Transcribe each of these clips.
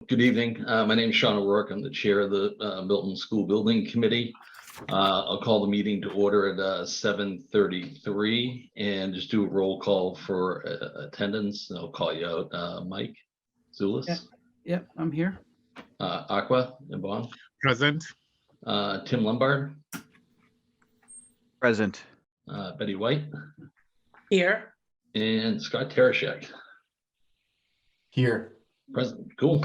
Good evening. My name is Sean O'Rourke. I'm the chair of the Milton School Building Committee. I'll call the meeting to order at 7:33 and just do a roll call for attendance. I'll call you out. Mike Zulis. Yep, I'm here. Aqua and Bon. Present. Tim Lombard. Present. Betty White. Here. And Scott Tereshek. Here. Present. Cool.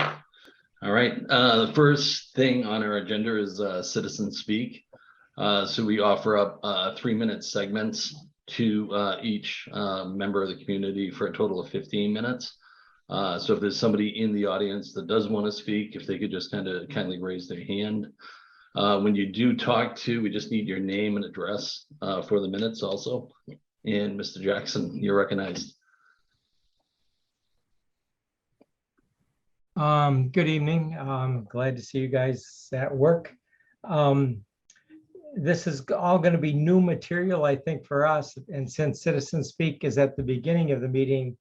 All right. The first thing on our agenda is citizen speak. So we offer up 3-minute segments to each member of the community for a total of 15 minutes. So if there's somebody in the audience that does want to speak, if they could just kindly raise their hand. When you do talk to, we just need your name and address for the minutes also. And Mr. Jackson, you're recognized. Good evening. Glad to see you guys at work. This is all going to be new material, I think, for us. And since Citizen Speak is at the beginning of the meeting,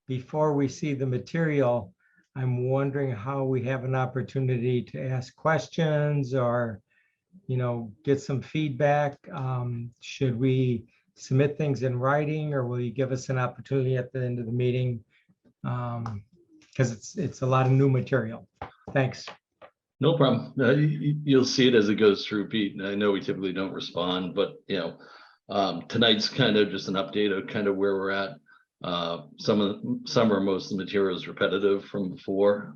before we see the material, I'm wondering how we have an opportunity to ask questions or, get some feedback. Should we submit things in writing, or will you give us an opportunity at the end of the meeting? Because it's a lot of new material. Thanks. No problem. You'll see it as it goes through, Pete. I know we typically don't respond, but tonight's kind of just an update of kind of where we're at. Some or most of the material is repetitive from before,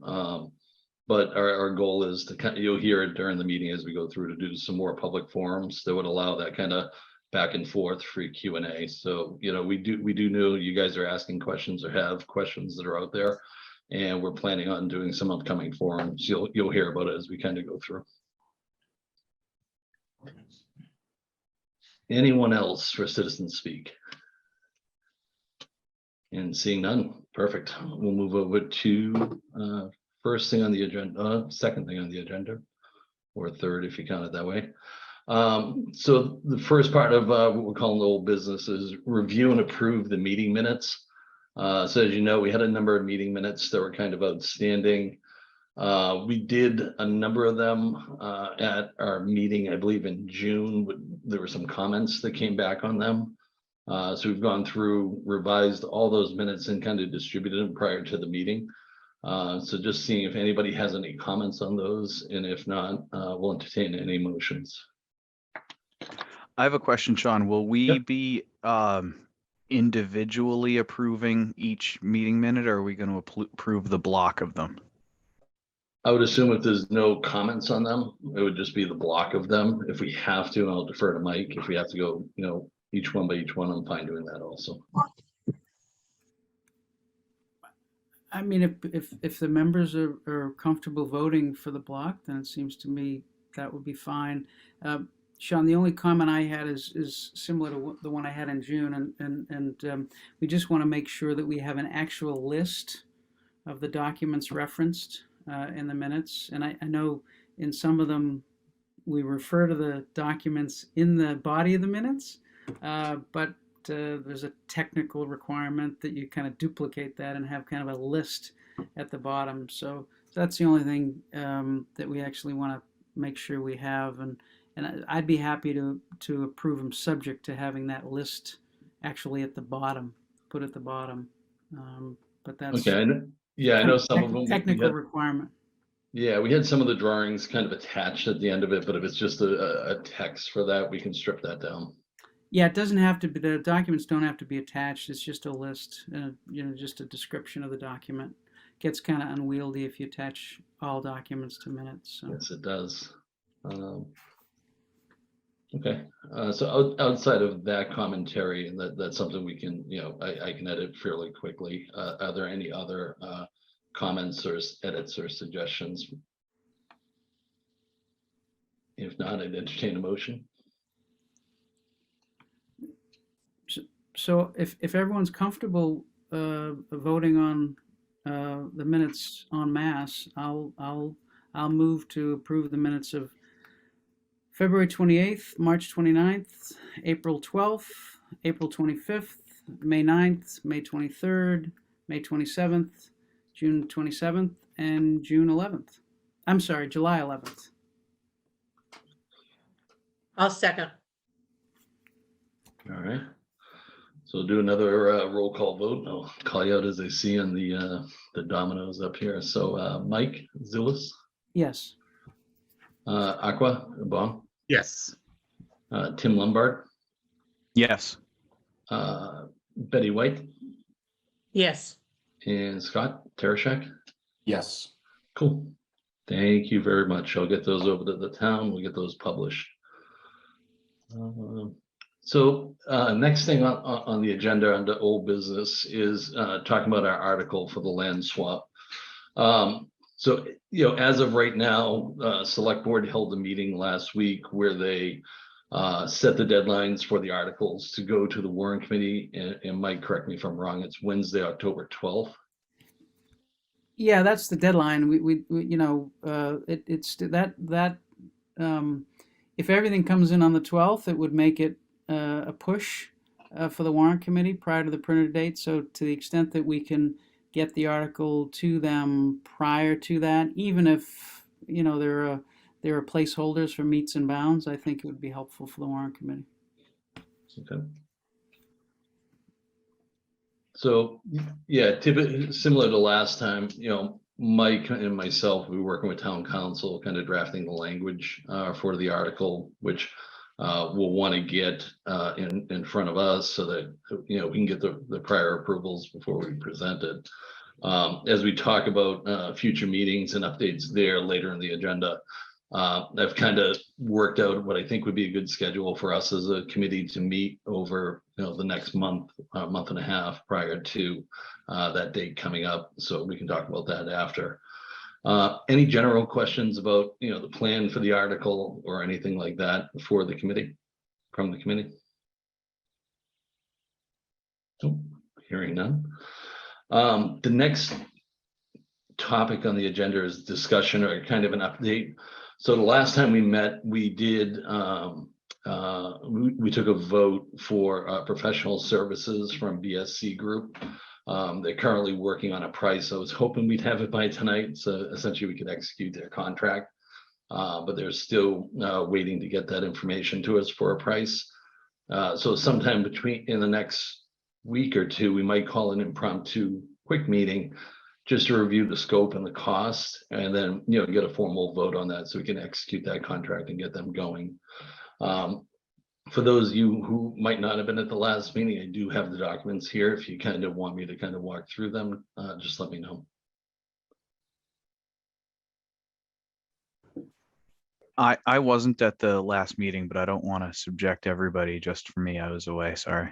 but our goal is to you'll hear it during the meeting as we go through, to do some more public forums that would allow that kind of back and forth free Q&A. So we do know you guys are asking questions or have questions that are out there. And we're planning on doing some upcoming forums. You'll hear about it as we kind of go through. Anyone else for citizen speak? And seeing none, perfect. We'll move over to first thing on the agenda, second thing on the agenda, or third if you count it that way. So the first part of what we're calling the old business is review and approve the meeting minutes. So as you know, we had a number of meeting minutes that were kind of outstanding. We did a number of them at our meeting, I believe in June. There were some comments that came back on them. So we've gone through, revised all those minutes and kind of distributed them prior to the meeting. So just seeing if anybody has any comments on those, and if not, we'll entertain any motions. I have a question, Sean. Will we Yep. be individually approving each meeting minute, or are we going to approve the block of them? I would assume if there's no comments on them, it would just be the block of them. If we have to, and I'll defer to Mike, if we have to go, each one by each one, I'm fine doing that also. I mean, if the members are comfortable voting for the block, then it seems to me that would be fine. Sean, the only comment I had is similar to the one I had in June, and we just want to make sure that we have an actual list of the documents referenced in the minutes. And I know in some of them we refer to the documents in the body of the minutes, but there's a technical requirement that you kind of duplicate that and have kind of a list at the bottom. So that's the only thing that we actually want to make sure we have. And I'd be happy to approve them subject to having that list actually at the bottom, put at the bottom. But that's okay. I know some of them technical requirement. Yeah, we had some of the drawings kind of attached at the end of it, but if it's just a text for that, we can strip that down. Yeah, it doesn't have to be, the documents don't have to be attached. It's just a list, just a description of the document. Gets kind of unwieldy if you attach all documents to minutes. So. Yes, it does. Okay, so outside of that commentary, and that's something we can, I can edit fairly quickly. Are there any other comments or edits or suggestions? If not, I'd entertain a motion. So if everyone's comfortable voting on the minutes en masse, I'll move to approve the minutes of February 28th, March 29th, April 12th, April 25th, May 9th, May 23rd, May 27th, June 27th, and June 11th. I'm sorry, July 11th. I'll second. All right. So do another roll call vote. I'll call you out as I see on the dominoes up here. So Mike Zulus, Yes. Aqua Bong, Yes. Tim Lombard, Yes. Betty White, Yes. and Scott Tereshak. Yes. Cool. Thank you very much. I'll get those over to the town. We'll get those published. So next thing on the agenda under old business is talking about our article for the land swap. So, as of right now, select board held a meeting last week where they set the deadlines for the articles to go to the warrant committee. And Mike, correct me if I'm wrong, it's Wednesday, October 12th. Yeah, that's the deadline. It's that if everything comes in on the 12th, it would make it a push for the warrant committee prior to the printed date. So to the extent that we can get the article to them prior to that, even if there are placeholders for meets and bounds, I think it would be helpful for the warrant committee. Okay. So, yeah, typically similar to last time, Mike and myself, we were working with town council, kind of drafting the language for the article, which we'll want to get in front of us so that, we can get the prior approvals before we present it. As we talk about future meetings and updates there later in the agenda, I've kind of worked out what I think would be a good schedule for us as a committee to meet over, the next month and a half prior to that date coming up. So we can talk about that after. Any general questions about, the plan for the article or anything like that for the committee, from the committee? Oh, hearing none. The next topic on the agenda is discussion or kind of an update. So the last time we met, we did, we took a vote for professional services from BSC Group. They're currently working on a price. I was hoping we'd have it by tonight, so essentially we could execute their contract. But they're still waiting to get that information to us for a price. So sometime in the next week or two, we might call an impromptu quick meeting just to review the scope and the cost, and then, get a formal vote on that so we can execute that contract and get them going. For those of you who might not have been at the last meeting, I do have the documents here. If you kind of want me to kind of walk through them, just let me know. I wasn't at the last meeting, but I don't want to subject everybody just for me. I was away. Sorry.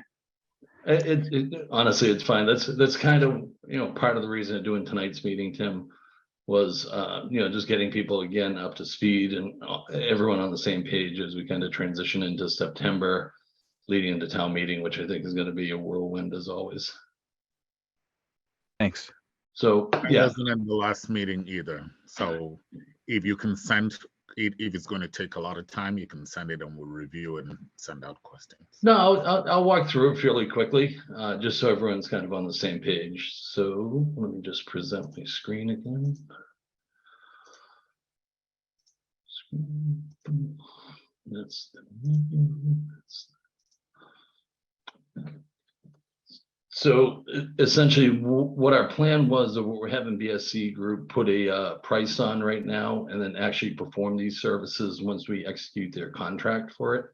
Honestly, it's fine. That's kind of, part of the reason of doing tonight's meeting, Tim, was, just getting people again up to speed and everyone on the same page as we kind of transition into September, leading into town meeting, which I think is going to be a whirlwind as always. Thanks. So, I yeah. wasn't in the last meeting either. So if you can send it, if it's going to take a lot of time, you can send it and we'll review and send out questions. No, I'll walk through it fairly quickly, just so everyone's kind of on the same page. So let me just present my screen again. That's so essentially what our plan was, of what we're having BSC Group put a price on right now, and then actually perform these services once we execute their contract for it.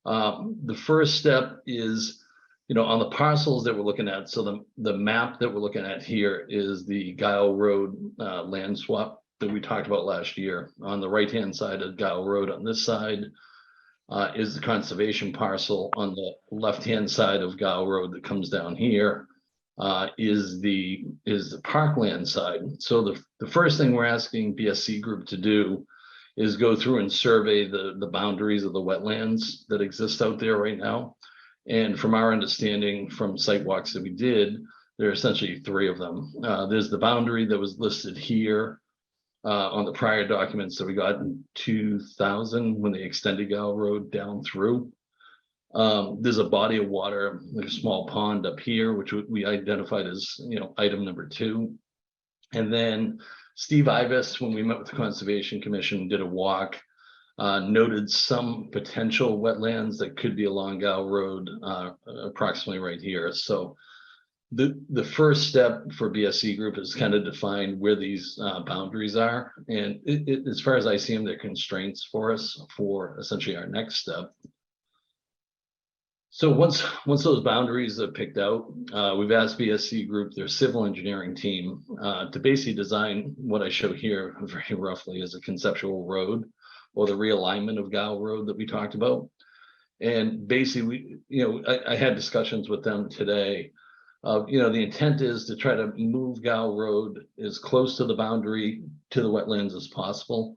The first step is, on the parcels that we're looking at. So the map that we're looking at here is the Guile Road land swap that we talked about last year. On the right-hand side of Guile Road, on this side, is the conservation parcel. On the left-hand side of Guile Road that comes down here is the parkland side. So the first thing we're asking BSC Group to do is go through and survey the boundaries of the wetlands that exist out there right now. And from our understanding from site walks that we did, there are essentially three of them. There's the boundary that was listed here on the prior documents that we got in 2000 when they extended Guile Road down through. There's a body of water, like a small pond up here, which we identified as, item number 2. And then Steve Ibis, when we met with the Conservation Commission, did a walk, noted some potential wetlands that could be along Gow Road, approximately right here. So the first step for BSC group is kind of define where these boundaries are. And as far as I see them, they're constraints for us for essentially our next step. So once those boundaries are picked out, we've asked BSC group, their civil engineering team, to basically design what I show here very roughly as a conceptual road, or the realignment of Gow Road that we talked about. And basically, I had discussions with them today. The intent is to try to move Gow Road as close to the boundary to the wetlands as possible,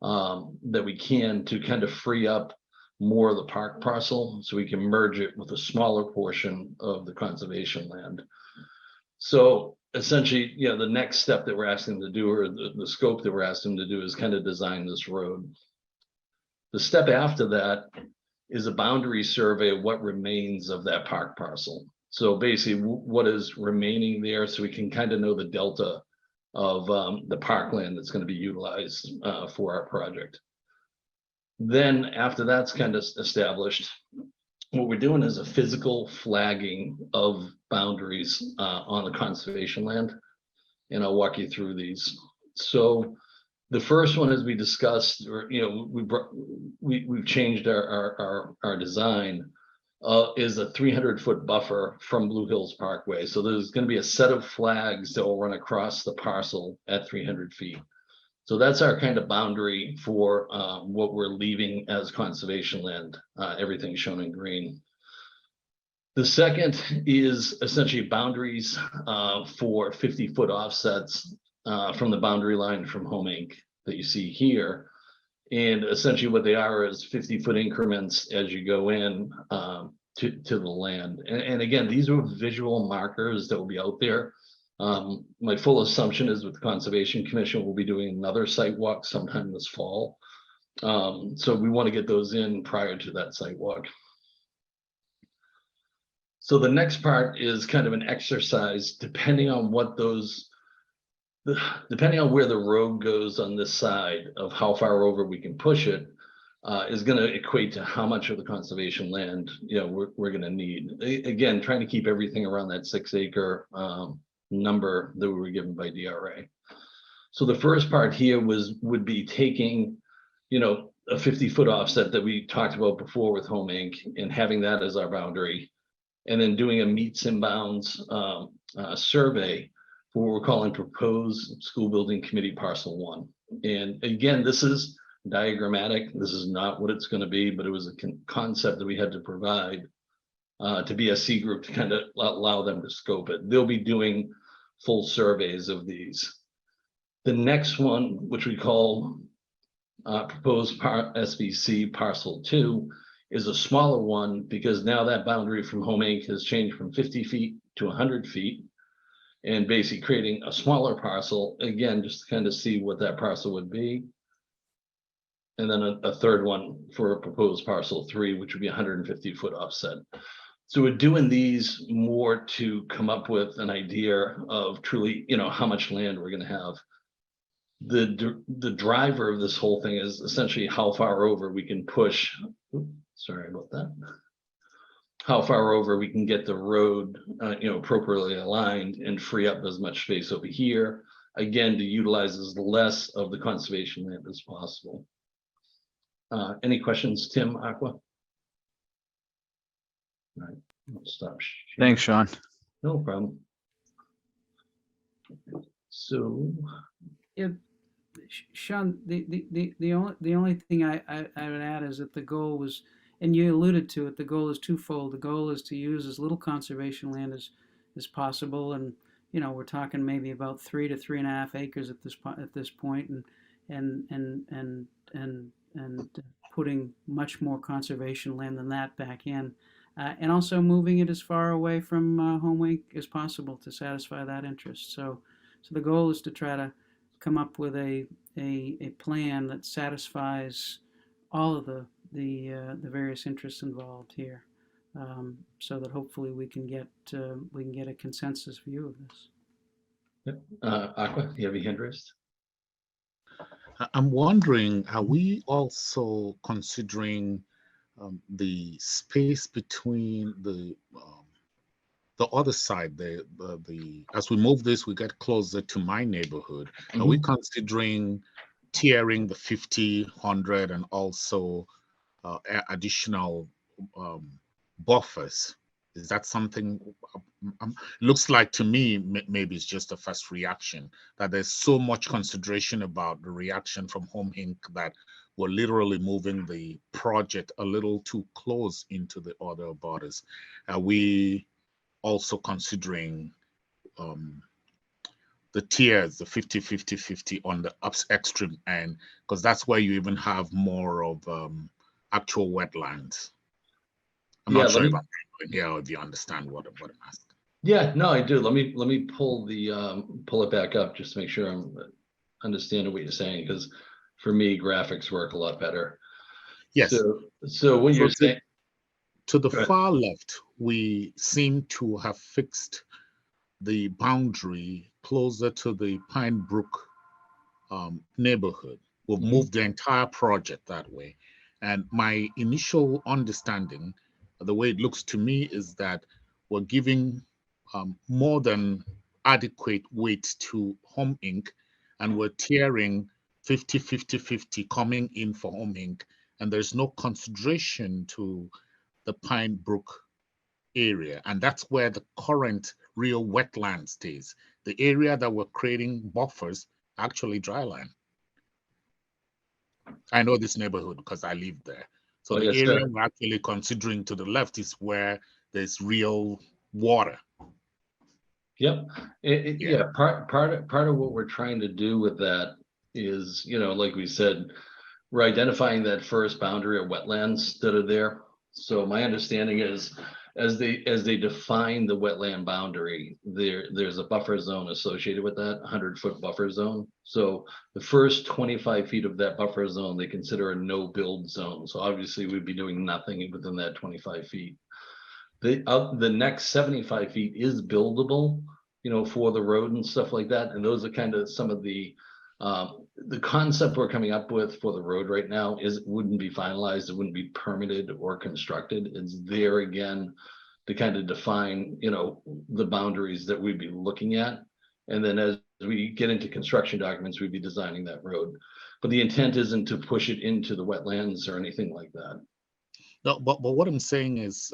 that we can, to kind of free up more of the park parcel so we can merge it with a smaller portion of the conservation land. So essentially, the next step that we're asking them to do, or the scope that we're asking them to do, is kind of design this road. The step after that is a boundary survey of what remains of that park parcel. So basically what is remaining there, so we can kind of know the delta of the parkland that's going to be utilized for our project. Then after that's kind of established, what we're doing is a physical flagging of boundaries on the conservation land. And I'll walk you through these. So the first one, as we discussed, or we've changed our design, is a 300-foot buffer from Blue Hills Parkway. So there's going to be a set of flags that will run across the parcel at 300 feet. So that's our kind of boundary for what we're leaving as conservation land, everything shown in green. The second is essentially boundaries for 50-foot offsets from the boundary line from Home Inc. that you see here. And essentially what they are is 50-foot increments as you go in to the land. And again, these are visual markers that will be out there. My full assumption is with the Conservation Commission, we'll be doing another site walk sometime this fall. So we want to get those in prior to that site walk. So the next part is kind of an exercise, depending on what depending on where the road goes on this side of how far over we can push it, is going to equate to how much of the conservation land we're going to need. Again, trying to keep everything around that 6-acre number that we were given by DRA. So the first part here would be taking, a 50-foot offset that we talked about before with Home Inc. and having that as our boundary, and then doing a meets and bounds survey for what we're calling proposed school building committee parcel 1. And again, this is diagrammatic. This is not what it's going to be, but it was a concept that we had to provide to BSC group to kind of allow them to scope it. They'll be doing full surveys of these. The next one, which we call proposed SVC parcel 2, is a smaller one, because now that boundary from Home Inc. has changed from 50 feet to 100 feet, and basically creating a smaller parcel, again, just to kind of see what that parcel would be. And then a third one for a proposed parcel 3, which would be 150-foot offset. So we're doing these more to come up with an idea of truly, how much land we're going to have. The driver of this whole thing is essentially how far over we can push. Sorry about that. How far over we can get the road, appropriately aligned and free up as much space over here, again, to utilize as less of the conservation land as possible. Any questions, Tim, Aqua? All right, I'll stop sharing. Thanks, Sean. No problem. So, Sean, the only thing I would add is that the goal was, and you alluded to it, the goal is twofold. The goal is to use as little conservation land as possible, and we're talking maybe about 3 to 3.5 acres at this point, and putting much more conservation land than that back in, and also moving it as far away from Home Inc. as possible to satisfy that interest. So the goal is to try to come up with a plan that satisfies all of the various interests involved here, so that hopefully we can get a consensus view of this. Aqua, do you have any interest? I'm wondering, are we also considering the space between the other side, the as we move this, we get closer to my neighborhood. Are we considering tiering the 50, 100, and also additional buffers? Is that something? Looks like to me, maybe it's just a first reaction that there's so much consideration about the reaction from Home Inc. that we're literally moving the project a little too close into the other borders. Are we also considering the tiers, the 50, 50, 50 on the extreme end, because that's where you even have more of actual wetlands? I'm Yeah, not sure let if me, I'm right here or if you understand what I'm asking. yeah, no, I do. Let me pull pull it back up just to make sure I'm understanding what you're saying, because for me, graphics work a lot better. Yes. So what So you're saying, to the go ahead. far left, we seem to have fixed the boundary closer to the Pine Brook neighborhood. We've moved the entire project that way. And my initial understanding, the way it looks to me, is that we're giving more than adequate weight to Home Inc. and we're tiering 50, 50, 50 coming in for Home Inc. And there's no consideration to the Pine Brook area. And that's where the current real wetland stays. The area that we're creating buffers, actually dryland. I know this neighborhood because I live there. So Like the I area said, we're actually considering to the left is where there's real water. yep. Yeah. Yeah, part of what we're trying to do with that is, like we said, we're identifying that first boundary of wetlands that are there. So my understanding is, as they define the wetland boundary, there's a buffer zone associated with that 100-foot buffer zone. So the first 25 feet of that buffer zone, they consider a no build zone. So obviously we'd be doing nothing within that 25 feet. The next 75 feet is buildable, for the road and stuff like that. And those are kind of some of the concept we're coming up with for the road right now is it wouldn't be finalized, it wouldn't be permitted or constructed. It's there again to kind of define, the boundaries that we'd be looking at. And then as we get into construction documents, we'd be designing that road. But the intent isn't to push it into the wetlands or anything like that. No, but what I'm saying is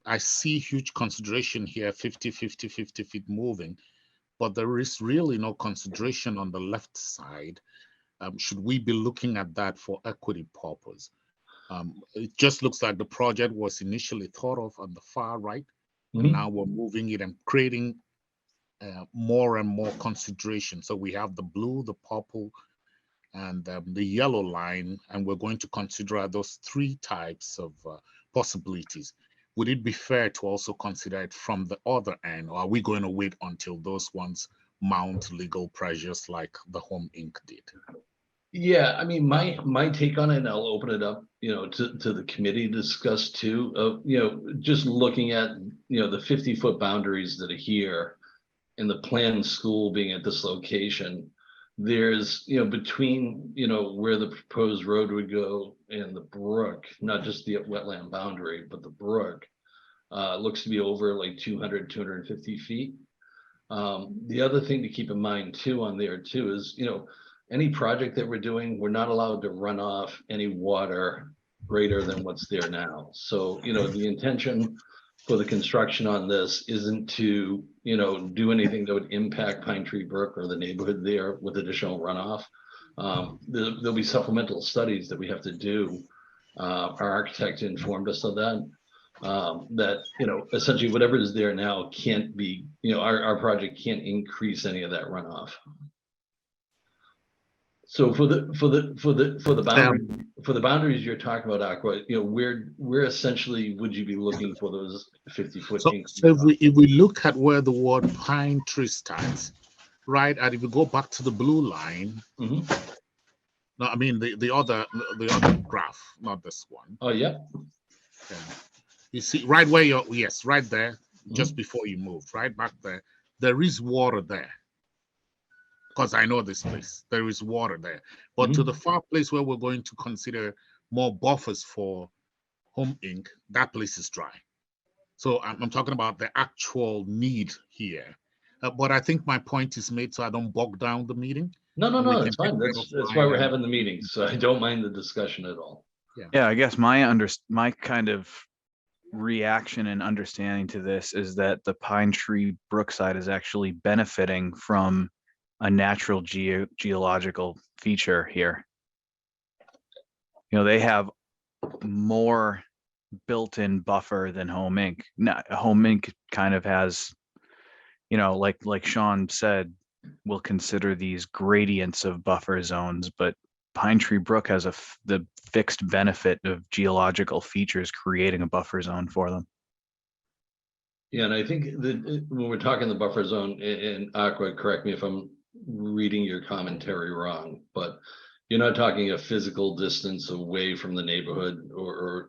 I see huge consideration here, 50, 50, 50 feet moving, but there is really no consideration on the left side. Should we be looking at that for equity purpose? It just looks like the project was initially thought of on the far right, and now we're moving it and creating more and more consideration. So we have the blue, the purple, and the yellow line, and we're going to consider those three types of possibilities. Would it be fair to also consider it from the other end, or are we going to wait until those ones mount legal pressures like the Home Inc. did? Yeah, I mean, my take on it, and I'll open it up, to the committee to discuss too, of, just looking at, the 50-foot boundaries that are here and the planned school being at this location. There's, between, where the proposed road would go and the brook, not just the wetland boundary, but the brook, looks to be over like 200, 250 feet. The other thing to keep in mind too on there too is, any project that we're doing, we're not allowed to run off any water greater than what's there now. So, the intention for the construction on this isn't to, do anything that would impact Pine Tree Brook or the neighborhood there with additional runoff. There'll be supplemental studies that we have to do. Our architect informed us of that. That, essentially whatever is there now can't be, our project can't increase any of that runoff. So for the boundaries you're talking about, Aqua, where essentially would you be looking for those 50-foot? So if we look at where the word pine tree starts, right, and if we go back to the blue line, no, I mean the other graph, not this one. Oh, yeah. Yeah. You see right where yes, right there, just before you move, right back there is water there. because I know this place. There is water there. But to Mhm. the far place where we're going to consider more buffers for Home Inc., that place is dry. So I'm talking about the actual need here. But I think my point is made so I don't bog down the meeting. No, no, And we no, can it's take fine. that That's why offline we're and having the meeting. So I don't mind the discussion at all. Yeah, I guess my kind of reaction and understanding to this is that the Pine Tree Brookside is actually benefiting from a natural geological feature here. You know, they have more built-in buffer than Home Inc. Now, Home Inc. kind of has, you know, like Sean said, we'll consider these gradients of buffer zones, but Pine Tree Brook has the fixed benefit of geological features creating a buffer zone for them. Yeah, and I think that when we're talking the buffer zone, and Aqua, correct me if I'm reading your commentary wrong, but you're not talking a physical distance away from the neighborhood or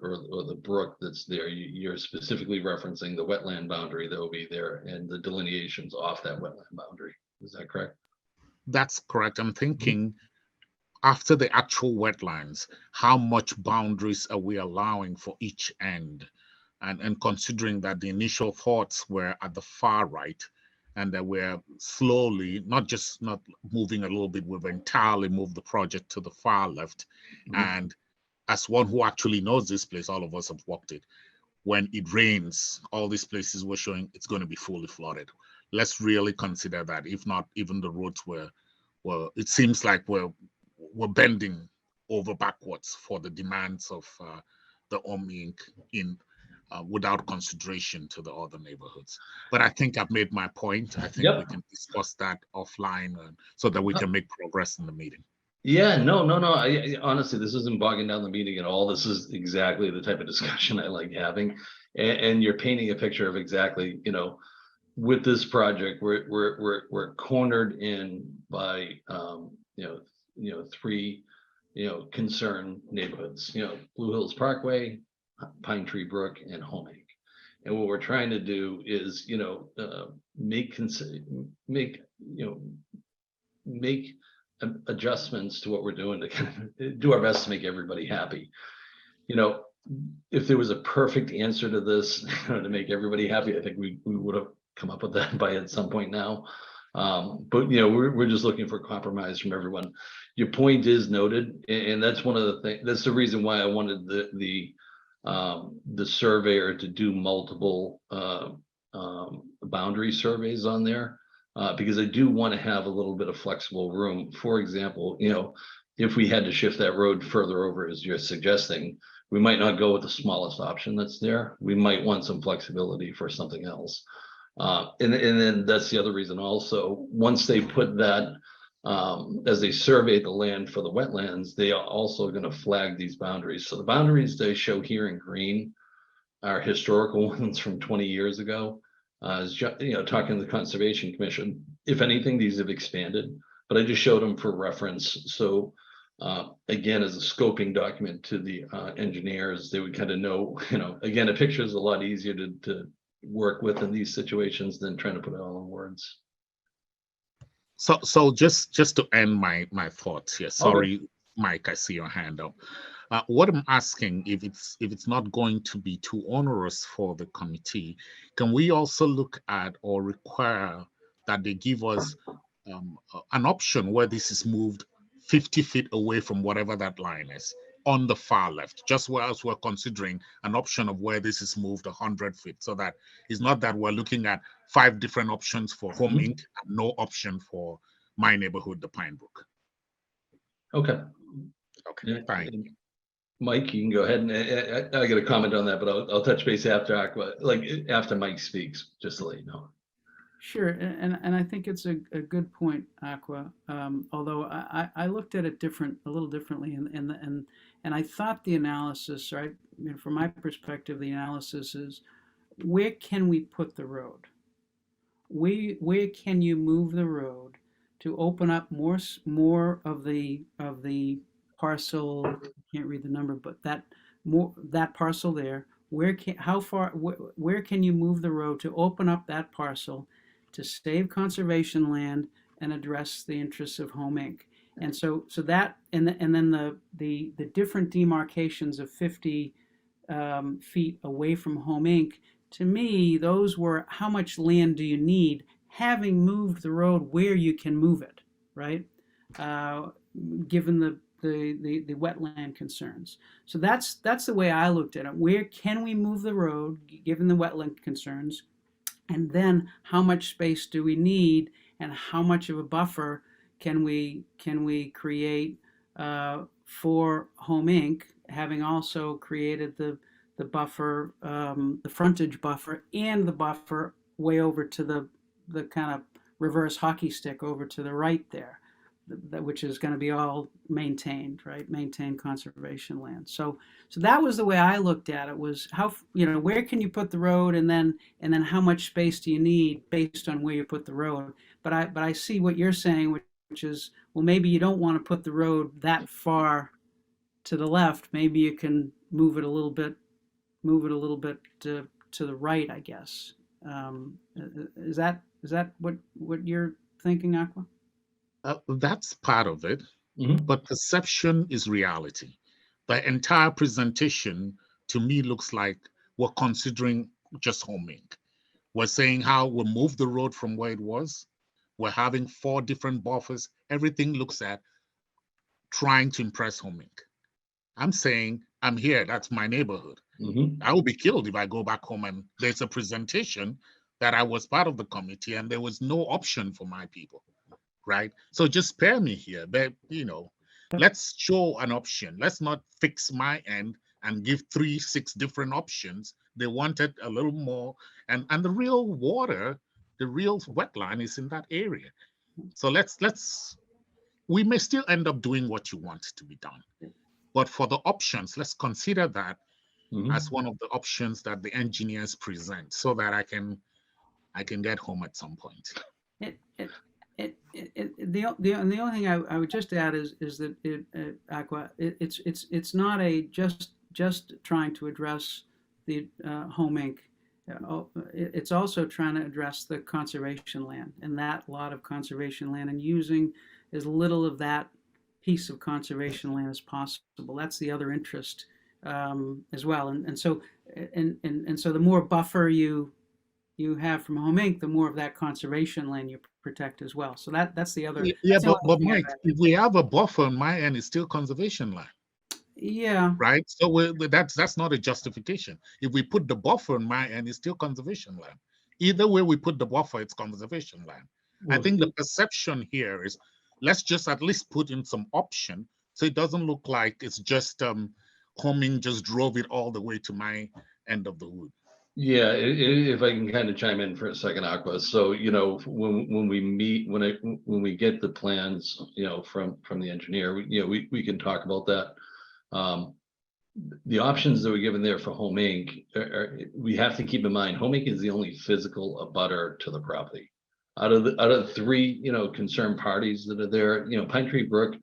the brook that's there. You're specifically referencing the wetland boundary that will be there and the delineations off that wetland boundary. Is that correct? that's correct. I'm thinking after the actual wetlands, how much boundaries are we allowing for each end? And considering that the initial thoughts were at the far right, and that we're slowly, not moving a little bit, we've entirely moved the project to the far left. Mhm. And as one who actually knows this place, all of us have walked it. When it rains, all these places we're showing, it's going to be fully flooded. Let's really consider that. If not, even the roads were it seems like we're bending over backwards for the demands of the Home Inc. in without consideration to the other neighborhoods. But I think I've made my point. I think we Yep. can discuss that offline so that we can make progress in the meeting. Yeah, no, no, no. Honestly, this isn't bogging down the meeting at all. This is exactly the type of discussion I like having. And you're painting a picture of exactly, you know, with this project, we're cornered in by three concerned neighborhoods, Blue Hills Parkway, Pine Tree Brook, and Home Inc. And what we're trying to do is, make make adjustments to what we're doing to kind of do our best to make everybody happy. You know, if there was a perfect answer to this, to make everybody happy, I think we would have come up with that by at some point now. But we're just looking for compromise from everyone. Your point is noted, and that's one of the things. That's the reason why I wanted the surveyor to do multiple boundary surveys on there, because I do want to have a little bit of flexible room. For example, if we had to shift that road further over, as you're suggesting, we might not go with the smallest option that's there. We might want some flexibility for something else. And then that's the other reason also, once they put that, as they survey the land for the wetlands, they are also going to flag these boundaries. So the boundaries they show here in green are historical ones from 20 years ago. Talking to the Conservation Commission, if anything, these have expanded, but I just showed them for reference. So again, as a scoping document to the engineers, they would kind of know, again, a picture is a lot easier to work with in these situations than trying to put it all in words. So just to end my thoughts here. Sorry, Mike, I see your hand up. What I'm asking, if it's not going to be too onerous for the committee, can we also look at or require that they give us an option where this is moved 50 feet away from whatever that line is on the far left, just whereas we're considering an option of where this is moved 100 feet, so that it's not that we're looking at 5 different options for Home Mhm. Inc. and no option for my neighborhood, the Pine Brook. Okay. Okay, fine. And Mike, you can go ahead, and I got a comment on that, but I'll touch base after Aqua, after Mike speaks, just to let you know. Sure, and I think it's a good point, Aqua. Although I looked at it a little differently, and I thought the analysis, right? From my perspective, the analysis is, where can we put the road? Where can you move the road to open up more of the parcel? I can't read the number, but that parcel there. Where can you move the road to open up that parcel to save conservation land and address the interests of Home Inc. And so that, and then the different demarcations of 50 feet away from Home Inc. To me, those were how much land do you need, having moved the road where you can move it, right? Given the wetland concerns. So that's the way I looked at it. Where can we move the road, given the wetland concerns? And then how much space do we need, and how much of a buffer can we create for Home Inc., having also created the buffer, the frontage buffer, and the buffer way over to the kind of reverse hockey stick over to the right there, which is going to be all maintained, right? Maintained conservation land. So that was the way I looked at it, was how, where can you put the road, and then how much space do you need based on where you put the road. But I see what you're saying, which is, well, maybe you don't want to put the road that far to the left. Maybe you can move it a little bit to the right, I guess. Is that what you're thinking, Aqua? That's part of it, Mhm. but perception is reality. The entire presentation to me looks like we're considering just Home Inc. We're saying how we'll move the road from where it was. We're having 4 different buffers. Everything looks at trying to impress Home Inc. I'm saying, I'm here, that's my neighborhood. Mhm. I will be killed if I go back home and there's a presentation that I was part of the committee and there was no option for my people, right? So just spare me here, but let's show an option. Let's not fix my end and give 3-6 different options. They wanted a little more, and the real water, the real wetland is in that area. So we may still end up doing what you want to be done. But for the options, let's consider that Mhm. as one of the options that the engineers present, so that I can get home at some point. The only thing I would just add is that Aqua, it's not just trying to address the Home Inc. It's also trying to address the conservation land, and that lot of conservation land, and using as little of that piece of conservation land as possible. That's the other interest as well. And so the more buffer you have from Home Inc., the more of that conservation land you protect as well. So that's the other. Yeah, that's the but only thing I'd Mike, add. if we have a buffer on my end, it's still conservation land, Yeah, right? So that's not a justification. If we put the buffer on my end, it's still conservation land. Either way we put the buffer, it's conservation land. I Well, think the perception here is, let's just at least put in some option so it doesn't look like it's just Home Inc. just drove it all the way to my end of the wood. Yeah, if I can kind of chime in for a second, Aqua. So, when we meet, when we get the plans, from the engineer, we can talk about that. The options that were given there for Home Inc. We have to keep in mind, Home Inc. is the only physical abutter to the property. Out of the 3, concerned parties that are there, Pine Tree Brook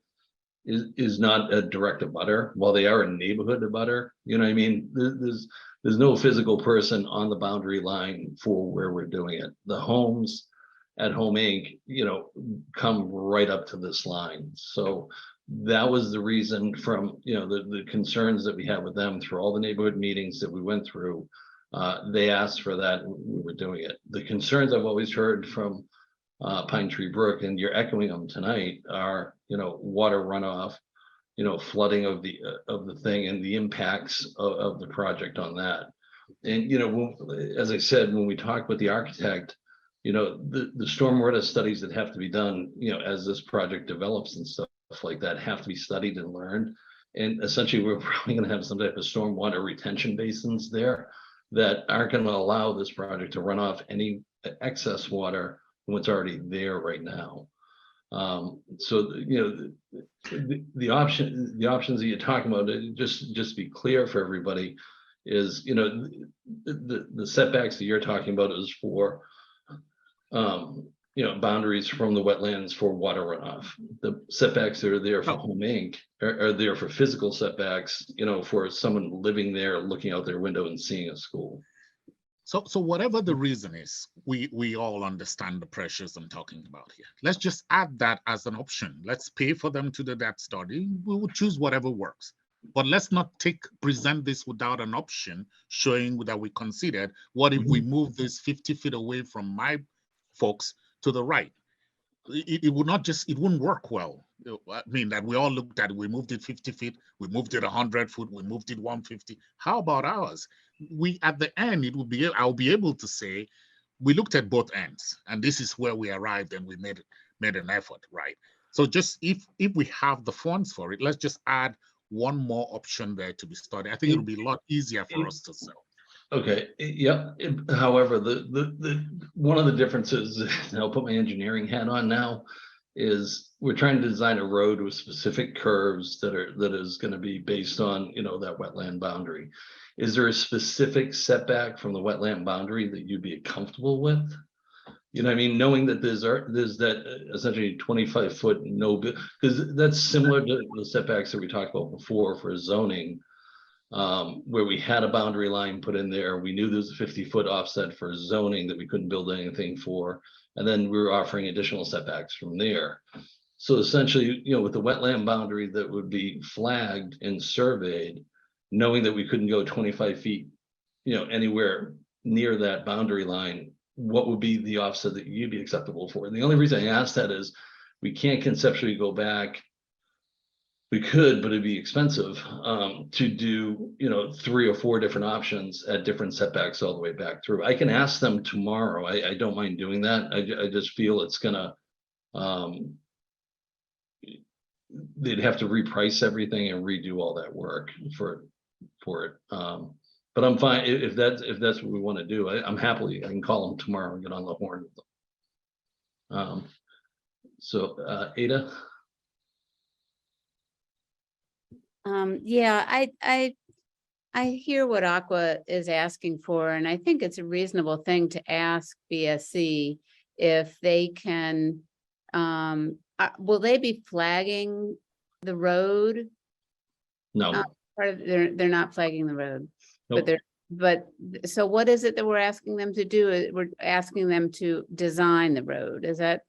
is not a direct abutter, while they are a neighborhood abutter. You know what I mean? There's no physical person on the boundary line for where we're doing it. The homes at Home Inc., come right up to this line. So that was the reason from, the concerns that we had with them through all the neighborhood meetings that we went through. They asked for that, and we were doing it. The concerns I've always heard from Pine Tree Brook, and you're echoing them tonight, are, water runoff, flooding of the thing, and the impacts of the project on that. And, as I said, when we talked with the architect, the stormwater studies that have to be done, as this project develops and stuff like that, have to be studied and learned. And essentially, we're probably gonna have some type of stormwater retention basins there that aren't gonna allow this project to run off any excess water from what's already there right now. So, the options that you're talking about, just be clear for everybody, is, the setbacks that you're talking about is for, boundaries from the wetlands for water runoff. The setbacks that are there for Home Inc. are there for physical setbacks, for someone living there, looking out their window and seeing a school. So whatever the reason is, we all understand the pressures I'm talking about here. Let's just add that as an option. Let's pay for them to do that study. We will choose whatever works. But let's not present this without an option showing that we considered, what if we move this 50 feet away from my folks to the right? It would not just, it wouldn't work well. I mean, that we all looked at it, we moved it 50 feet, we moved it 100 foot, we moved it 150. How about ours? We, at the end, it will be, I'll be able to say, we looked at both ends, and this is where we arrived, and we made an effort, right? So just if we have the funds for it, let's just add one more option there to be studied. I think it'll be a lot easier for us to sell. Okay, yeah. However, the one of the differences, and I'll put my engineering hat on now, is we're trying to design a road with specific curves that is going to be based on, you know, that wetland boundary. Is there a specific setback from the wetland boundary that you'd be comfortable with? You know what I mean? Knowing that there's that essentially 25 foot no, because that's similar to the setbacks that we talked about before for zoning, where we had a boundary line put in there. We knew there was a 50-foot offset for zoning that we couldn't build anything for. And then we were offering additional setbacks from there. So essentially, you know, with the wetland boundary that would be flagged and surveyed, knowing that we couldn't go 25 feet, you know, anywhere near that boundary line, what would be the offset that you'd be acceptable for? And the only reason I asked that is we can't conceptually go back. We could, but it'd be expensive to do, you know, 3 or 4 different options at different setbacks all the way back through. I can ask them tomorrow. I don't mind doing that. I just feel it's gonna, they'd have to reprice everything and redo all that work for it. But I'm fine if that's what we want to do. I'm happily, I can call them tomorrow and get on the horn with them. So Ada. Yeah, I hear what Aqua is asking for, and I think it's a reasonable thing to ask BSC if they can, will they be flagging the road? No. They're not flagging the road, Nope. but so what is it that we're asking them to do? We're asking them to design the road. Is that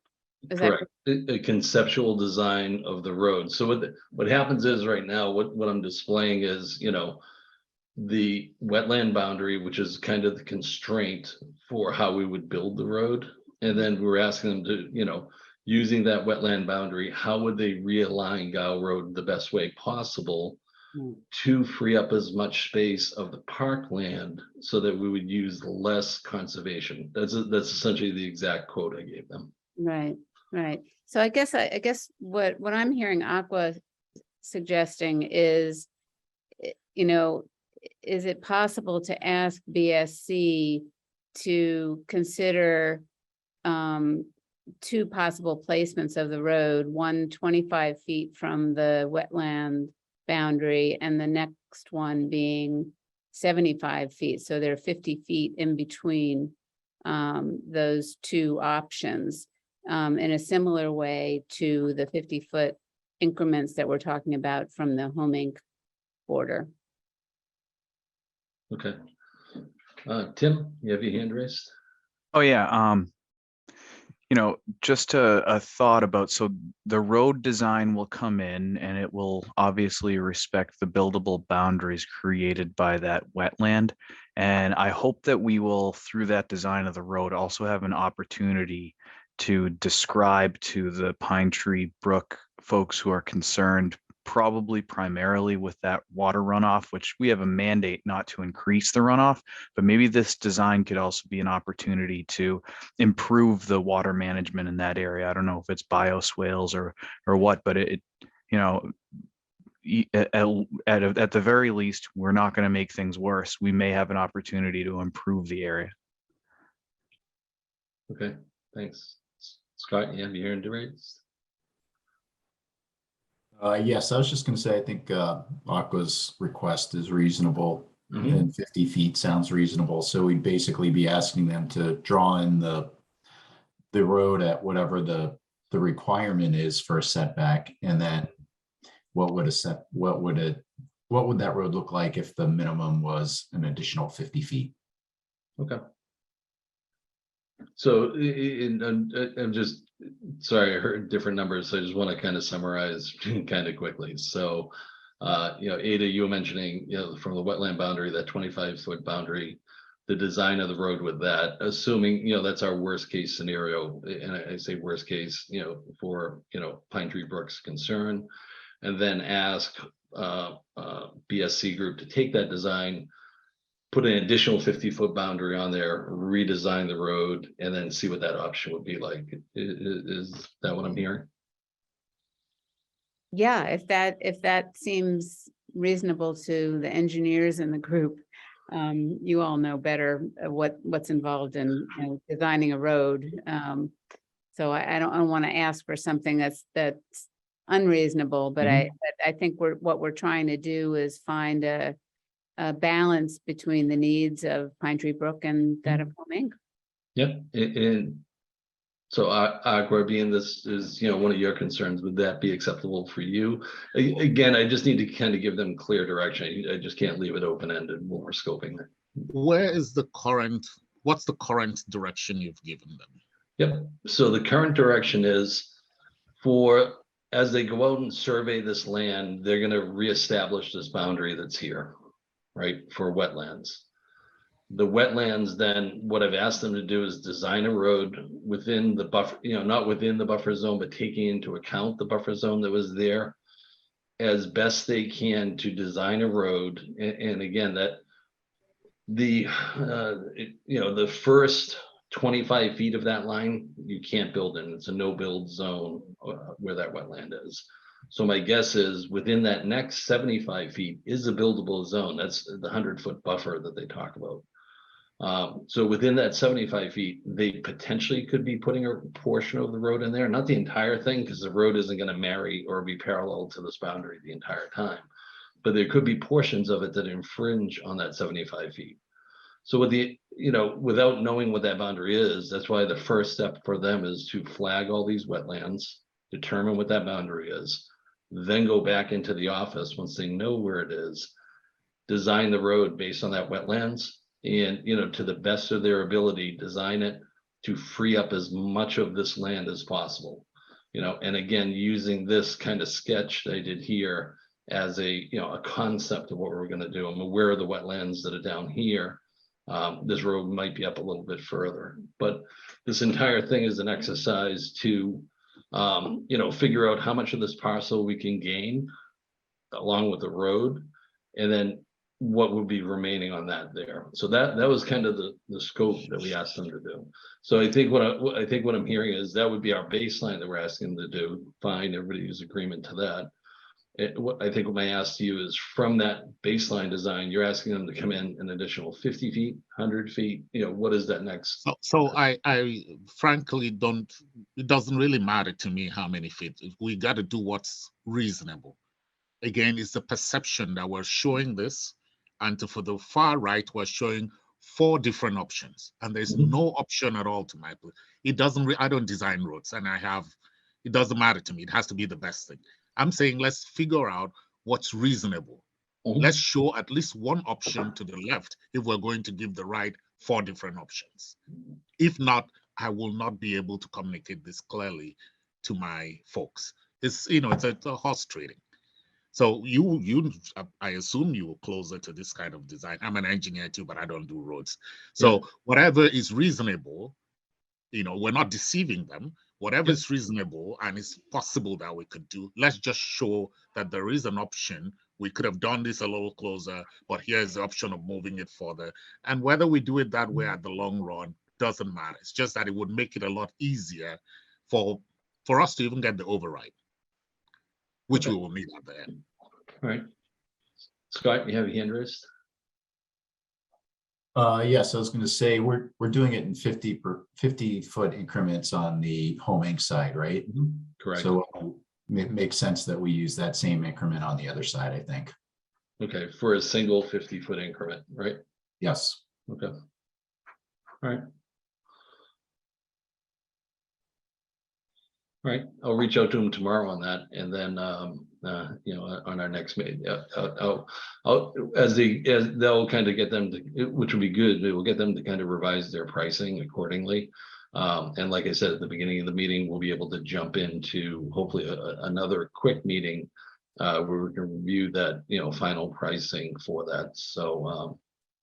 Correct. A conceptual design of the road. So what happens is right now, what I'm displaying is, you know, the wetland boundary, which is kind of the constraint for how we would build the road. And then we're asking them to, you know, using that wetland boundary, how would they realign Gow Road the best way possible to free up as much space of the parkland so that we would use less conservation? That's essentially the exact quote I gave them. Right. So I guess what I'm hearing Aqua suggesting is, you know, is it possible to ask BSC to consider 2 possible placements of the road, one 25 feet from the wetland boundary and the next one being 75 feet. So there are 50 feet in between those 2 options. In a similar way to the 50-foot increments that we're talking about from the Home Inc. border. Okay. Tim, you have your hand raised? Oh yeah. You know, just a thought about, so the road design will come in and it will obviously respect the buildable boundaries created by that wetland. And I hope that we will, through that design of the road, also have an opportunity to describe to the Pine Tree Brook folks who are concerned, probably primarily with that water runoff, which we have a mandate not to increase the runoff, but maybe this design could also be an opportunity to improve the water management in that area. I don't know if it's bioswales or what, but it, you know, at the very least, we're not going to make things worse. We may have an opportunity to improve the area. Okay, thanks. Scott, you have your hand raised? Yes, I was just going to say, I think Aqua's request is reasonable, and 50 feet sounds reasonable. So we'd basically be asking them to draw in the road at whatever the requirement is for a setback, and then what would that road look like if the minimum was an additional 50 feet? Okay. So I'm just, sorry, I heard different numbers, so I just want to kind of summarize kind of quickly. So, Ada, you were mentioning, from the wetland boundary, that 25-foot boundary, the design of the road with that, assuming, that's our worst case scenario, and I say worst case, for, Pine Tree Brook's concern, and then ask BSC Group to take that design, put an additional 50-foot boundary on there, redesign the road, and then see what that option would be like. Is that what I'm hearing? Yeah, if that seems reasonable to the engineers in the group, you all know better what's involved in, designing a road. So I don't want to ask for something that's unreasonable, but I think what we're trying to do is find a balance between the needs of Pine Tree Brook and that of Home Inc. Yep. And so Aqua, being this is, one of your concerns, would that be acceptable for you? Again, I just need to kind of give them clear direction. I just can't leave it open-ended when we're scoping it. What's the current direction you've given them? Yep. So the current direction is as they go out and survey this land, they're going to reestablish this boundary that's here, right, for wetlands. The wetlands, then what I've asked them to do is design a road within the buffer, not within the buffer zone, but taking into account the buffer zone that was there as best they can to design a road. And again, that the first 25 feet of that line, you can't build in. It's a no build zone where that wetland is. So my guess is within that next 75 feet is a buildable zone. That's the 100-foot buffer that they talk about. So within that 75 feet, they potentially could be putting a portion of the road in there, not the entire thing, because the road isn't going to marry or be parallel to this boundary the entire time. But there could be portions of it that infringe on that 75 feet. So with without knowing what that boundary is, that's why the first step for them is to flag all these wetlands, determine what that boundary is, then go back into the office once they know where it is, design the road based on that wetlands, and, to the best of their ability, design it to free up as much of this land as possible. And again, using this kind of sketch that I did here as a concept of what we're going to do. I'm aware of the wetlands that are down here. This road might be up a little bit further, but this entire thing is an exercise to, figure out how much of this parcel we can gain along with the road, and then what would be remaining on that there. So that was kind of the scope that we asked them to do. So I think what I'm hearing is that would be our baseline that we're asking them to do. Fine, everybody's agreement to that. What I think what my ask to you is, from that baseline design, you're asking them to come in an additional 50 feet, 100 feet, what is that next? So I frankly it doesn't really matter to me how many feet. We got to do what's reasonable. Again, it's the perception that we're showing this, and for the far right, we're showing 4 different options, and there's no option at all to my place. It doesn't, I don't design roads, and it doesn't matter to me. It has to be the best thing. I'm saying let's figure out what's reasonable. Let's show at least one option to the left if we're going to give the right 4 different options. If not, I will not be able to communicate this clearly to my folks. It's it's a horse trading. So I assume you were closer to this kind of design. I'm an engineer too, but I don't do roads. So whatever is reasonable, we're not deceiving them. Whatever is reasonable and it's possible that we could do, let's just show that there is an option. We could have done this a little closer, but here's the option of moving it further. And whether we do it that way at the long run doesn't matter. It's just that it would make it a lot easier for us to even get the override, which we will need at the end. All right. Scott, you have your hand raised? Yes, I was going to say we're doing it in 50-foot increments on the Home Inc. side, right? Correct. So it makes sense that we use that same increment on the other side, I think. Okay, for a single 50-foot increment, right? Yes. Okay. All right. right, I'll reach out to him tomorrow on that, and then, you know, on our next meeting, as they'll kind of get them to, which will be good, it will get them to kind of revise their pricing accordingly. And like I said, at the beginning of the meeting, we'll be able to jump into hopefully another quick meeting where we can review that, you know, final pricing for that. So,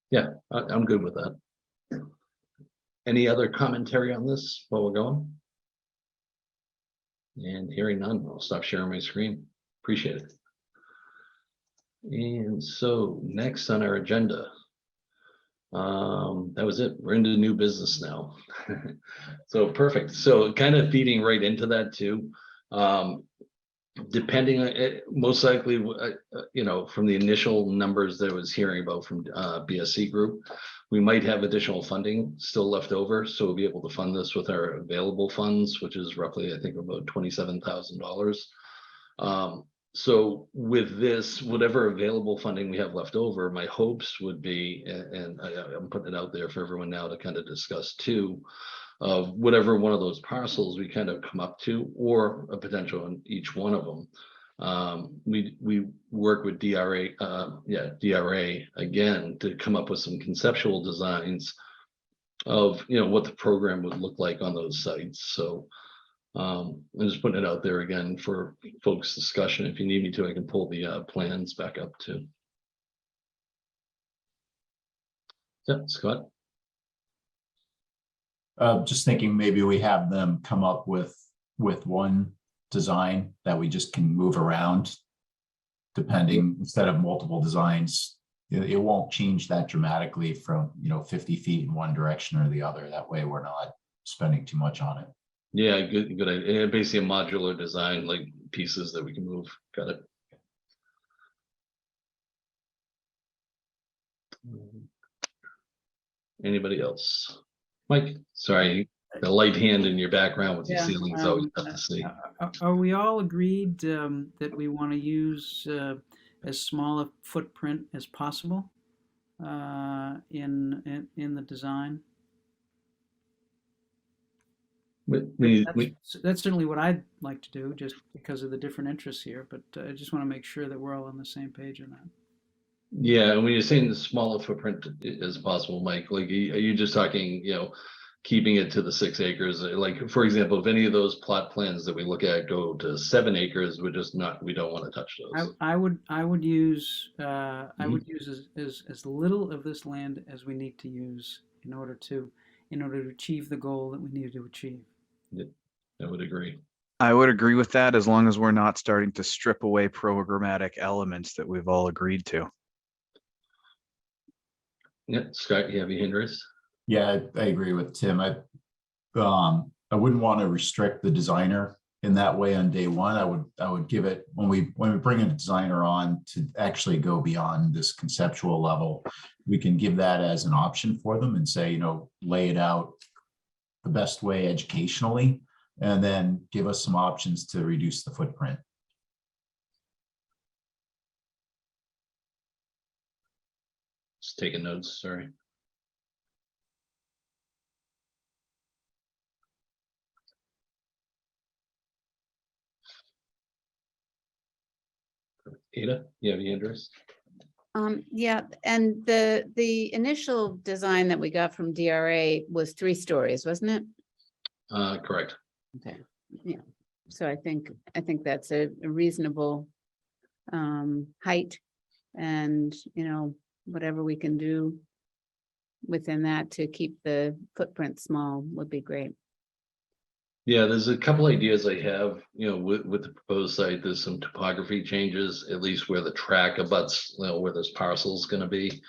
yeah, I'm good with that. Any other commentary on this while we're going? And hearing none, I'll stop sharing my screen. Appreciate it. And so next on our agenda, that was it. We're into new business now. So perfect. So kind of feeding right into that too. Depending on it, most likely, you know, from the initial numbers that I was hearing about from BSC Group, we might have additional funding still left over. So we'll be able to fund this with our available funds, which is roughly, I think, about $27,000. So with this, whatever available funding we have left over, my hopes would be, and I'm putting it out there for everyone now to kind of discuss too, of whatever one of those parcels we kind of come up to, or a potential in each one of them. We work with DRA, DRA again to come up with some conceptual designs of, you know, what the program would look like on those sites. So I'm just putting it out there again for folks' discussion. If you need me to, I can pull the plans back up too. Yeah, Scott. Just thinking maybe we have them come up with one design that we just can move around depending, instead of multiple designs. It won't change that dramatically from, you know, 50 feet in one direction or the other. That way we're not spending too much on it. Yeah, good idea. Basically a modular design, like pieces that we can move. Got it. Anybody else? Mike, sorry, the light hand in your background with the Yeah, ceiling is always tough to see. Are we all agreed that we want to use as small a footprint as possible in the design? That's certainly what I'd like to do, just because of the different interests here. But I just want to make sure that we're all on the same page on that. Yeah, and when you're saying the smaller footprint as possible, Mike, like, are you just talking, you know, keeping it to the 6 acres? Like, for example, if any of those plot plans that we look at go to 7 acres, we don't want to touch those. I would use as little of this land as we need to use in order to achieve the goal that we need to achieve. Yeah, I would agree. I would agree with that, as long as we're not starting to strip away programmatic elements that we've all agreed to. Yeah, Scott, you have your hand raised? Yeah, I agree with Tim. I wouldn't want to restrict the designer in that way on day one. I would give it, when we bring a designer on to actually go beyond this conceptual level, we can give that as an option for them and say, you know, lay it out the best way educationally, and then give us some options to reduce the footprint. Just taking notes, sorry. Ada, you have your hand raised? Yeah, and the initial design that we got from DRA was 3 stories, wasn't it? Correct. Okay, yeah. So I think that's a reasonable height, and, you know, whatever we can do within that to keep the footprint small would be great. Yeah, there's a couple ideas I have, you know, with the proposed site. There's some topography changes, at least where the track abuts, you know, where this parcel is going to be.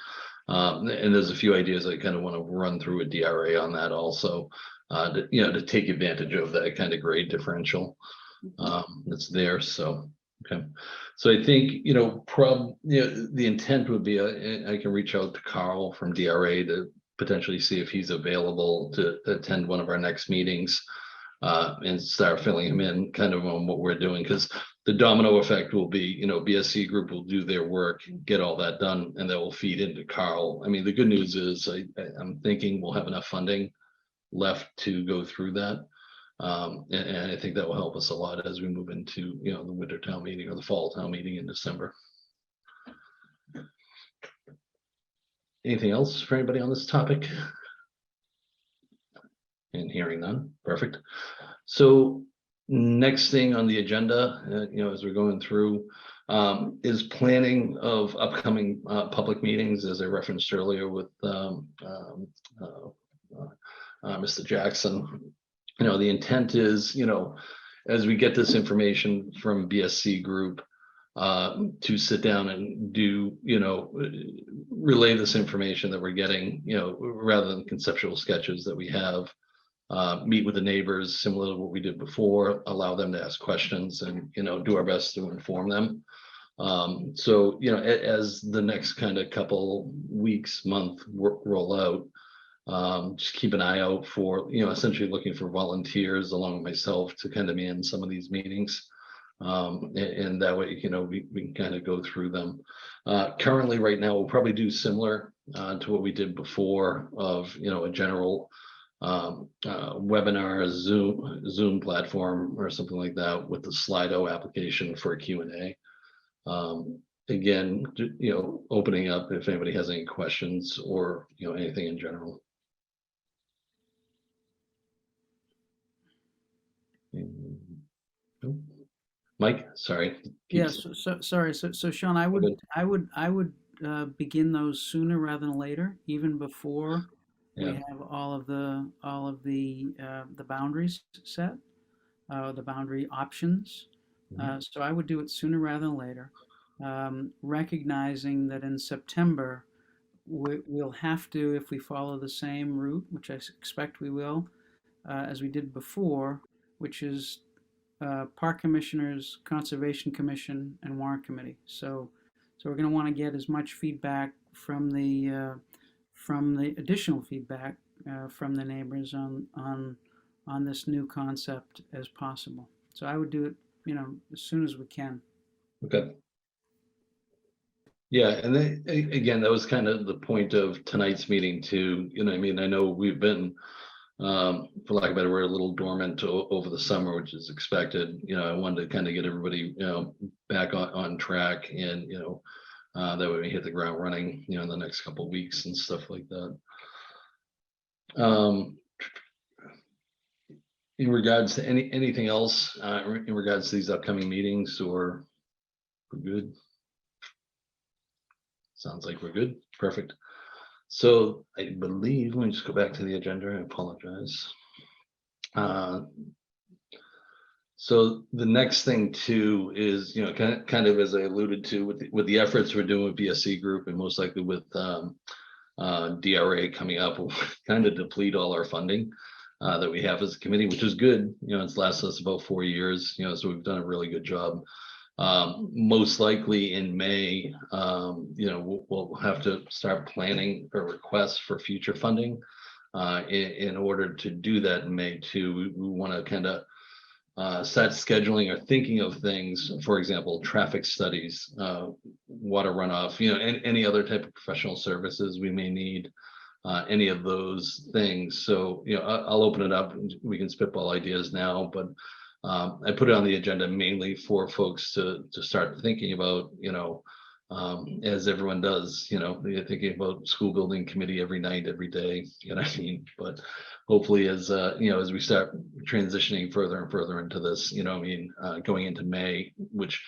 And there's a few ideas I kind of want to run through a DRA on that also, you know, to take advantage of that kind of grade differential that's there. So, okay. So I think, you know, the intent would be, I can reach out to Carl from DRA to potentially see if he's available to attend one of our next meetings. And start filling him in kind of on what we're doing, because the domino effect will be, you know, BSC Group will do their work, get all that done, and that will feed into Carl. I mean, the good news is I'm thinking we'll have enough funding left to go through that. And I think that will help us a lot as we move into, the winter town meeting or the fall town meeting in December. Anything else for anybody on this topic? And hearing none, perfect. So next thing on the agenda, as we're going through, is planning of upcoming public meetings, as I referenced earlier with Mr. Jackson. The intent is, as we get this information from BSC group, to sit down and do, relay this information that we're getting, rather than conceptual sketches that we have, meet with the neighbors, similar to what we did before, allow them to ask questions and, do our best to inform them. So, as the next kind of couple weeks, month roll out, just keep an eye out for, essentially looking for volunteers along with myself to kind of man some of these meetings. And that way, we can kind of go through them. Currently, right now, we'll probably do similar to what we did before of, a general webinar, Zoom platform or something like that with the Slido application for a Q&A. Again, opening up if anybody has any questions or, anything in general. Mike, sorry. Yes, sorry. So Sean, I would begin those sooner rather than later, even before we Yeah. have all of the boundaries set, the boundary options. So I would do it sooner rather than later, recognizing that in September we'll have to, if we follow the same route, which I expect we will, as we did before, which is park commissioners, conservation commission, and warrant committee. So we're going to want to get as much feedback from the additional feedback from the neighbors on this new concept as possible. So I would do it, as soon as we can. Okay. Yeah, and then again, that was kind of the point of tonight's meeting too. I know we've been, for lack of a better word, a little dormant over the summer, which is expected. I wanted to kind of get everybody, back on track, and that way we hit the ground running, in the next couple of weeks and stuff like that. In regards to anything else, in regards to these upcoming meetings, or we're good? Sounds like we're good. Perfect. So I believe, let me just go back to the agenda. I apologize. So the next thing too is, kind of as I alluded to with the efforts we're doing with BSC group, and most likely with DRA coming up, we'll kind of deplete all our funding that we have as a committee, which is good. It's lasted us about 4 years, so we've done a really good job. Most likely in May, we'll have to start planning a request for future funding. In order to do that in May too, we want to kind of start scheduling or thinking of things, for example, traffic studies, water runoff, any other type of professional services we may need, any of those things. So, I'll open it up and we can spitball ideas now, but I put it on the agenda mainly for folks to start thinking about, as everyone does, you're thinking about school building committee every night, every day, but hopefully as we start transitioning further and further into this, going into May, which,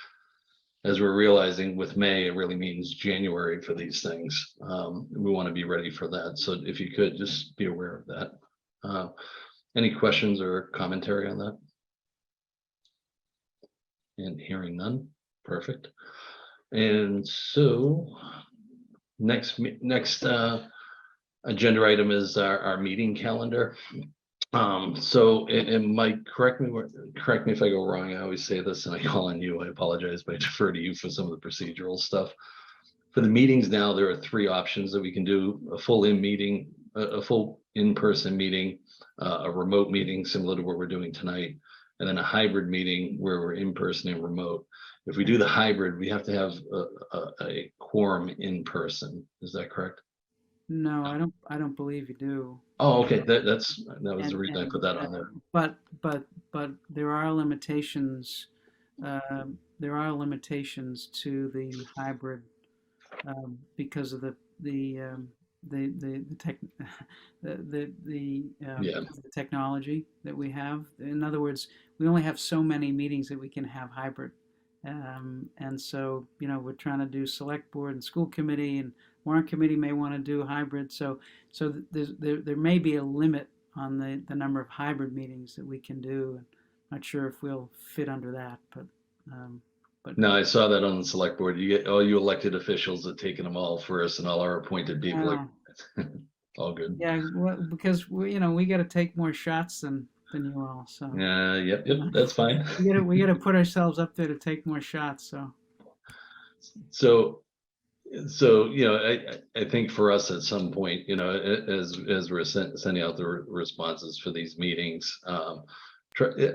as we're realizing with May, it really means January for these things. We want to be ready for that. So if you could just be aware of that. Any questions or commentary on that? And hearing none, perfect. And so next agenda item is our meeting calendar. So, and Mike, correct me if I go wrong. I always say this and I call on you. I apologize, but I defer to you for some of the procedural stuff. For the meetings now, there are 3 options that we can do: a full meeting, a full in-person meeting, a remote meeting similar to what we're doing tonight, and then a hybrid meeting where we're in person and remote. If we do the hybrid, we have to have a quorum in person. Is that correct? No, I don't believe you do. Oh, okay, that was And, the reason I put that on there. but there are limitations. There are limitations to the hybrid because of the tech, Yeah, the technology that we have. In other words, we only have so many meetings that we can have hybrid. And so, we're trying to do select board and school committee, and warrant committee may want to do hybrid. So there may be a limit on the number of hybrid meetings that we can do. Not sure if we'll fit under that, but no, I saw that on the select board. You get all you elected officials that taking them all first and all our appointed people. All good. yeah, because we got to take more shots than you all. So Yep, that's fine. we got to put ourselves up there to take more shots. So, I think for us at some point, as we're sending out the responses for these meetings,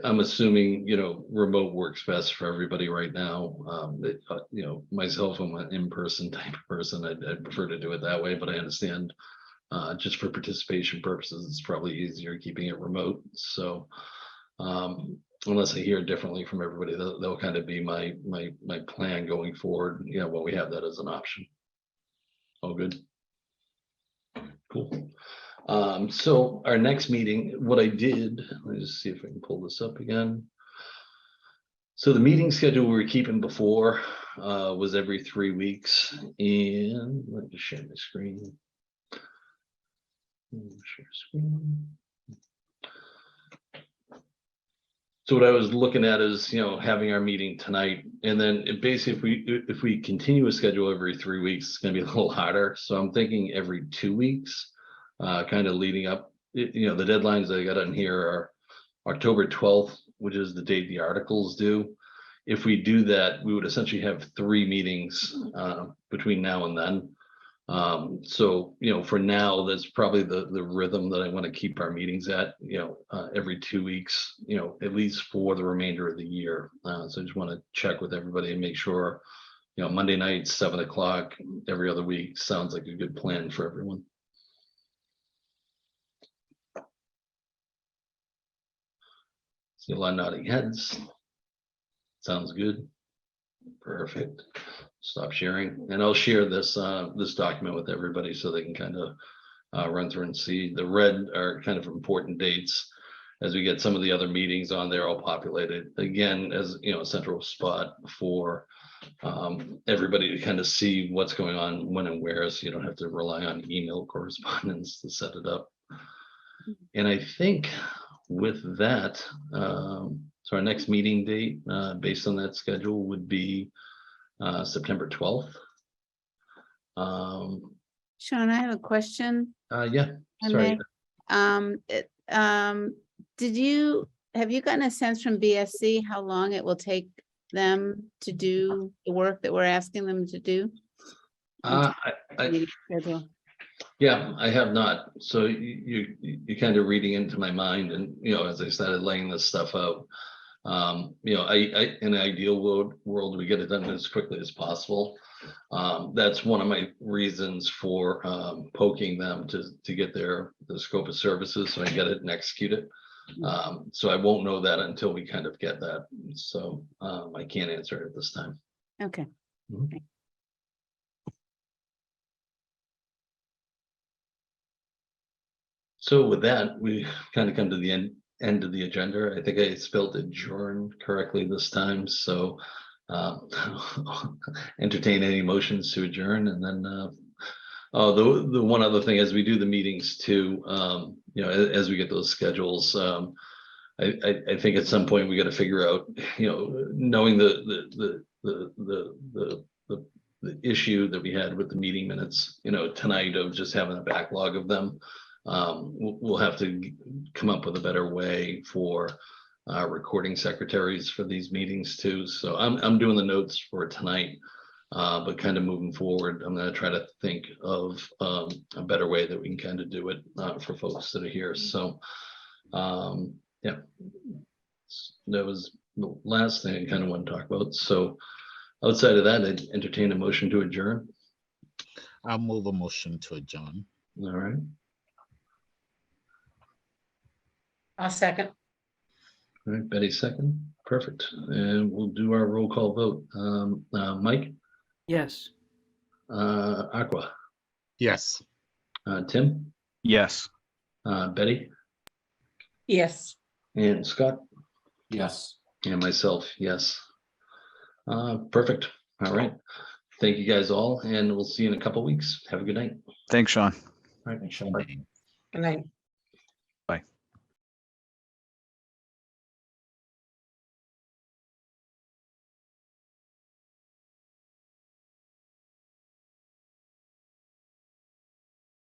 I'm assuming, remote works best for everybody right now. Myself, I'm an in-person type of person. I'd prefer to do it that way, but I understand just for participation purposes, it's probably easier keeping it remote. So, unless I hear differently from everybody, that'll kind of be my plan going forward. When we have that as an option. All good. Cool. So our next meeting, what I did, let me just see if I can pull this up again. So the meeting schedule we were keeping before was every 3 weeks, and let me share my screen. Share screen. So what I was looking at is, having our meeting tonight, and then basically if we continue a schedule every 3 weeks, it's going to be a little harder. So I'm thinking every 2 weeks, kind of leading up. The deadlines I got on here are October 12th, which is the date the articles due. If we do that, we would essentially have 3 meetings between now and then. So, for now, that's probably the rhythm that I want to keep our meetings at, every 2 weeks, at least for the remainder of the year. So I just want to check with everybody and make sure, Monday night, 7 o'clock, every other week sounds like a good plan for everyone. See a lot of nodding heads. Sounds good. Perfect. Stop sharing, and I'll share this document with everybody so they can kind of run through and see. The red are kind of important dates. As we get some of the other meetings on there, all populated again as a central spot for everybody to kind of see what's going on when and where, so you don't have to rely on email correspondence to set it up. And I think with that, so our next meeting date, based on that schedule, would be September 12th. Sean, I have a question. Yeah, I sorry. may. Have you gotten a sense from BSC how long it will take them to do the work that we're asking them to do? Meeting schedule. Yeah, I have not. So you're kind of reading into my mind, and as I started laying this stuff out, I in an ideal world, we get it done as quickly as possible. That's one of my reasons for poking them to get the scope of services, so I get it and execute it. So I won't know that until we kind of get that. So I can't answer it at this time. Okay. Mhm. So with that, we kind of come to the end of the agenda. I think I spelled adjourn correctly this time. So entertain any motions to adjourn, and then the one other thing, as we do the meetings too, as we get those schedules, I think at some point we got to figure out, knowing the issue that we had with the meeting minutes, tonight, of just having a backlog of them. We'll have to come up with a better way for recording secretaries for these meetings too. So I'm doing the notes for tonight, but kind of moving forward, I'm going to try to think of a better way that we can kind of do it for folks that are here. So yeah, that was the last thing I kind of want to talk about. So outside of that, I'd entertain a motion to adjourn. I'll move a motion to adjourn. All right, I'll second. all right, Betty second, perfect. And we'll do our roll call vote. Mike, Yes. Aqua, Yes. Tim, Yes. Betty, Yes. and Scott, Yes. and myself, yes. Perfect. All right. Thank you guys all, and we'll see you in a couple weeks. Have a good night. Thanks, Sean. All right. Thanks, Sean. Bye. Good night. Bye.